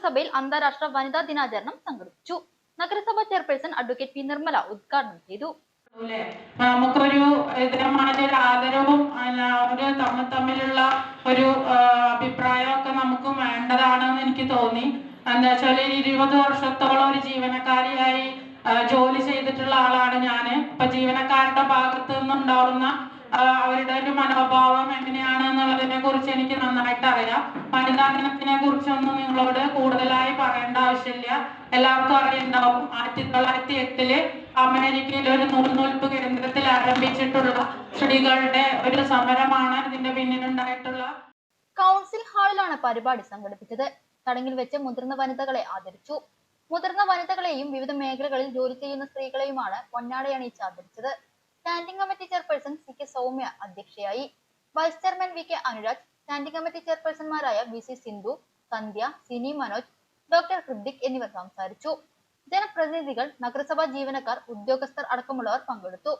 നഗരസഭയിൽ അന്താരാഷ്ട്ര വനിതാ ദിനാചരണം സംഘടിപ്പിച്ചു. നഗരസഭാ ചെയർപേഴ്സൺ അഡ്വക്കേറ്റ് പി നിർമ്മല ഉദ്ഘാടനം ചെയ്തു. നമുക്കൊരു ഒരു ആദരവും ഒരു തമ്മിലുള്ള ഒരു അഭിപ്രായമൊക്കെ നമുക്ക് വേണ്ടതാണെന്ന് എനിക്ക് തോന്നി. എന്താ വെച്ചാൽ 20 വർഷത്തോളം ഒരു ജീവനക്കാരിയായി ജോലി ചെയ്തിട്ടുള്ള ആളാണ് ഞാൻ. ഇപ്പൊ ജീവനക്കാരുടെ ഭാഗത്തു നിന്നുണ്ടാവുന്ന അവരുടെ ഒരു മനോഭാവം എങ്ങനെയാണ് എന്നുള്ളതിനെ കുറിച്ച് എനിക്ക് നന്നായിട്ട് അറിയാം. വനിതാ ദിനത്തിനെ കുറിച്ചൊന്നും നിങ്ങളോട് കൂടുതലായി പറയേണ്ട ആവശ്യമില്ല. എല്ലാവർക്കും അറിയുണ്ടാവും. 1908 അമേരിക്കയിൽ ഒരു നൂൽനൂൽപ്പ് കേന്ദ്രത്തിൽ ആരംഭിച്ചിട്ടുള്ള സ്ത്രീകളുടെ ഒരു സമരമാണ് ഇതിന്റെ പിന്നിലുണ്ടായിട്ടുള്ള. കൗൺസിൽ ഹാളിലാണ് പരിപാടി സംഘടിപ്പിച്ചത്. ചടങ്ങിൽ വെച്ച് മുതിർന്ന വനിതകളെ ആദരിച്ചു. മുതിർന്ന വനിതകളെയും വിവിധ മേഖലകളിൽ ജോലി ചെയ്യുന്ന സ്ത്രീകളെയുമാണ് പൊന്നാടയണിയിച്ച് ആദരിച്ചത്. Standing committee chairperson C K Soumya അധ്യക്ഷയായി. Vice chairman V K Anuraj, standing committee ചെയർപേഴ്സൺമാരായ വി സി സിന്ധു, സന്ധ്യ, സിനി മനോജ്, ഡോക്ടർ ഹൃദിക് എന്നിവർ സംസാരിച്ചു. ജനപ്രതിനിധികൾ, നഗരസഭാ ജീവനക്കാർ, ഉദ്യോഗസ്ഥർ അടക്കമുള്ളവർ പങ്കെടുത്തു.